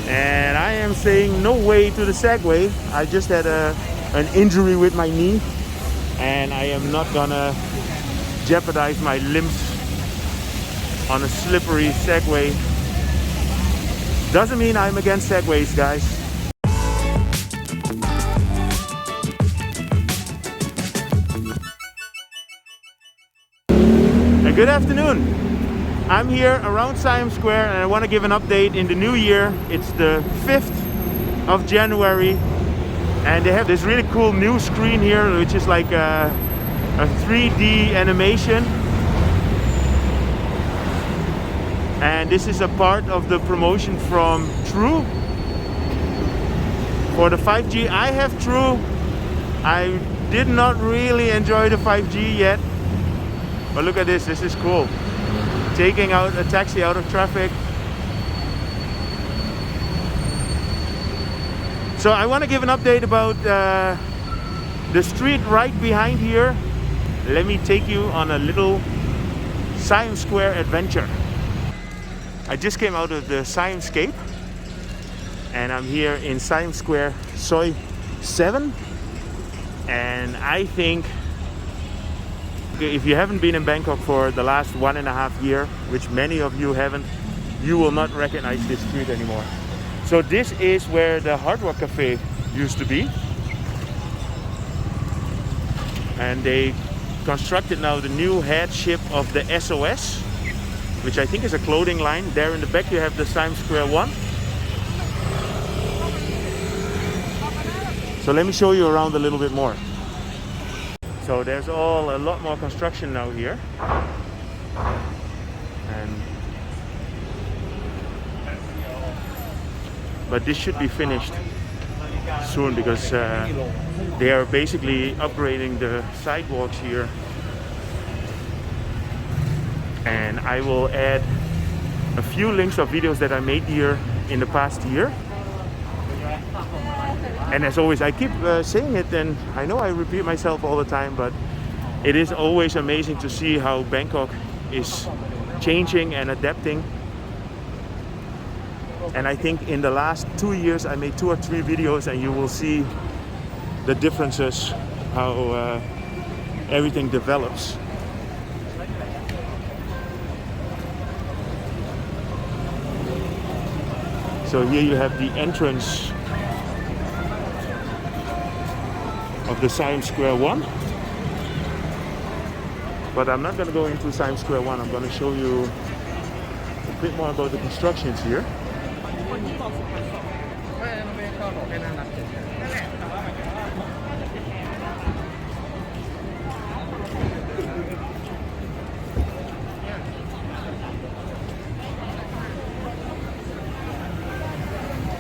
And I am saying no way to the Segway. I just had an injury with my knee, and I am not gonna jeopardize my limbs on a slippery Segway. Doesn't mean I'm against Segways, guys. Good afternoon. I'm here around Siam Square and I want to give an update in the new year. It's the 5th of January and they have this really cool new screen here, which is like a 3D animation. And this is a part of the promotion from True. For the 5G, I have True. I did not really enjoy the 5G yet. But look at this is cool. Taking out a taxi out of traffic. So I want to give an update about the street right behind here. Let me take you on a little Siam Square adventure. I just came out of the Siamscape and I'm here in Siam Square Soi 7, and I think if you haven't been in Bangkok for the last 1.5 years, which many of you haven't, you will not recognize this street anymore. So this is where the Hard Rock Cafe used to be. And they constructed now the new headship of the SOS, which I think is a clothing line. There in the back you have the Siam Square 1. So let me show you around a little bit more. So there's a lot more construction now here, but this should be finished soon because they are basically upgrading the sidewalks here, and I will add a few links of videos that I made here in the past year. And as always, I keep saying it, and I know I repeat myself all the time, but it is always amazing to see how Bangkok is changing and adapting. And I think in the last 2 years I made 2 or 3 videos and you will see the differences, how everything develops. So here you have the entrance of the Siam Square 1. But I'm not going to go into Siam Square 1. I'm going to show you a bit more about the constructions here.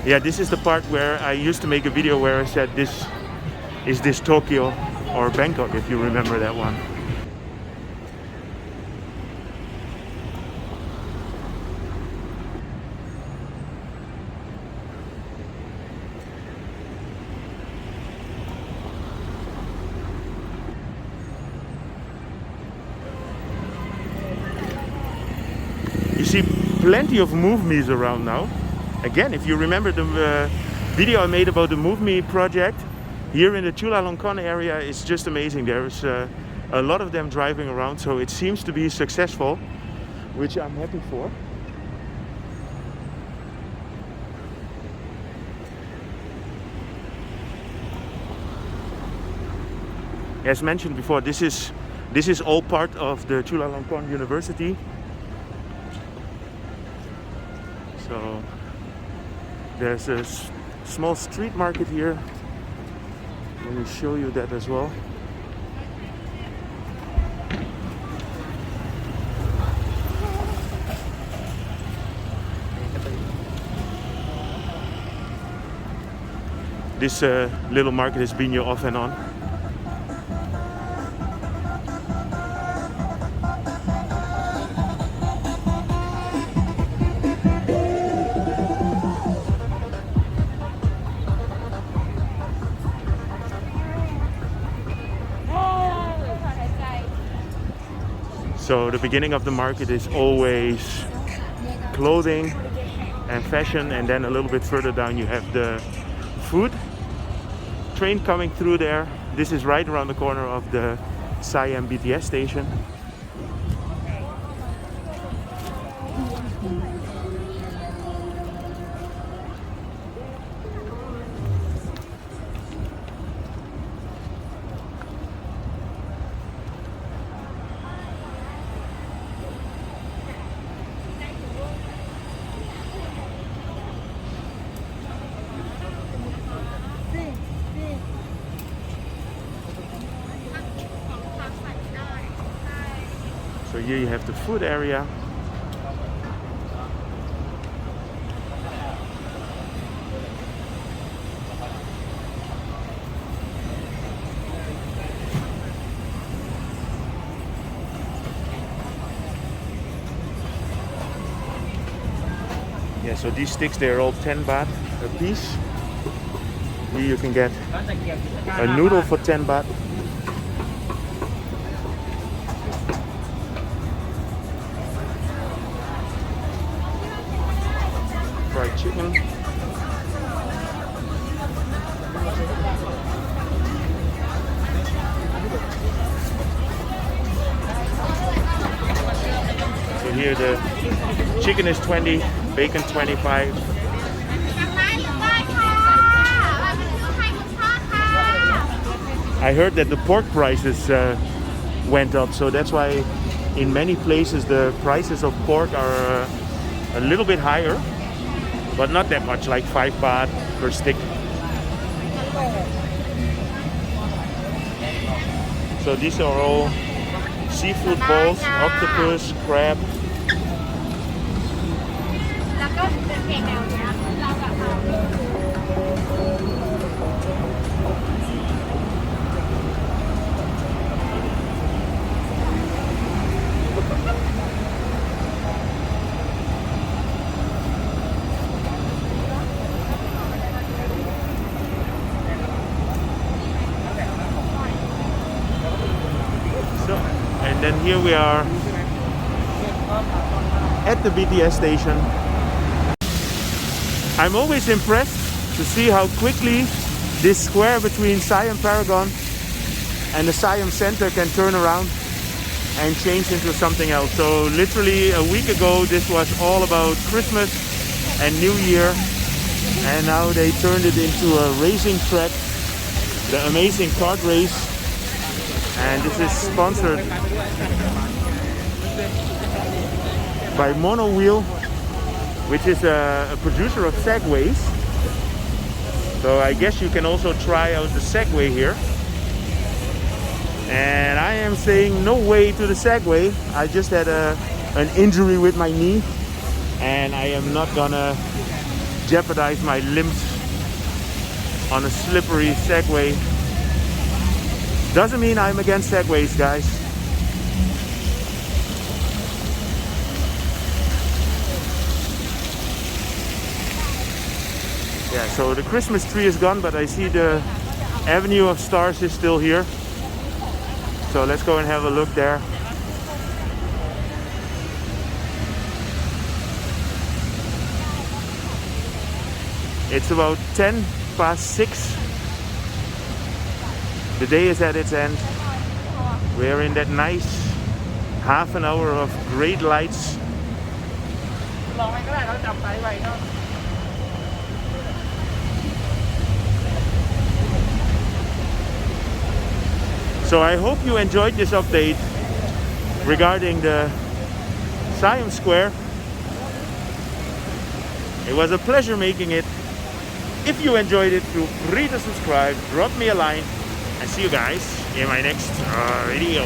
Yeah, this is the part where I used to make a video where I said this is this Tokyo or Bangkok, if you remember that one. You see plenty of Move Me's around now. Again, if you remember the video I made about the Move Me project, here in the Chulalongkorn area, it's just amazing. There's a lot of them driving around, so it seems to be successful, which I'm happy for. As mentioned before, this is all part of the Chulalongkorn University. So there's a small street market here. Let me show you that as well. This little market has been here off and on. So the beginning of the market is always clothing, and fashion, and then a little bit further down you have the food. Train coming through there. This is right around the corner of the Siam BTS station. So here you have the food area. Yeah, so these sticks, they're all 10 baht a piece. Here you can get a noodle for 10 baht. Fried chicken. So here the chicken is 20, bacon 25. I heard that the pork prices went up, so that's why in many places the prices of pork are a little bit higher, but not that much, like 5 baht per stick. So these are all seafood bowls, octopus, crab. And then here we are at the BTS station. I'm always impressed to see how quickly this square between Siam Paragon and the Siam Center can turn around and change into something else. So literally a week ago this was all about Christmas and New Year, and now they turned it into a racing track, the amazing kart race. And this is sponsored by Mono Wheel, which is a producer of Segways. So I guess you can also try out the Segway here. And I am saying no way to the Segway. I just had an injury with my knee, and I am not gonna jeopardize my limbs on a slippery Segway. Doesn't mean I'm against Segways, guys. Yeah, so the Christmas tree is gone, but I see the Avenue of Stars is still here. So let's go and have a look there. It's about 6:10. The day is at its end. We're in that nice half an hour of great lights. So I hope you enjoyed this update regarding the Siam Square. It was a pleasure making it. If you enjoyed it, feel free to subscribe, drop me a line, and see you guys in my next video.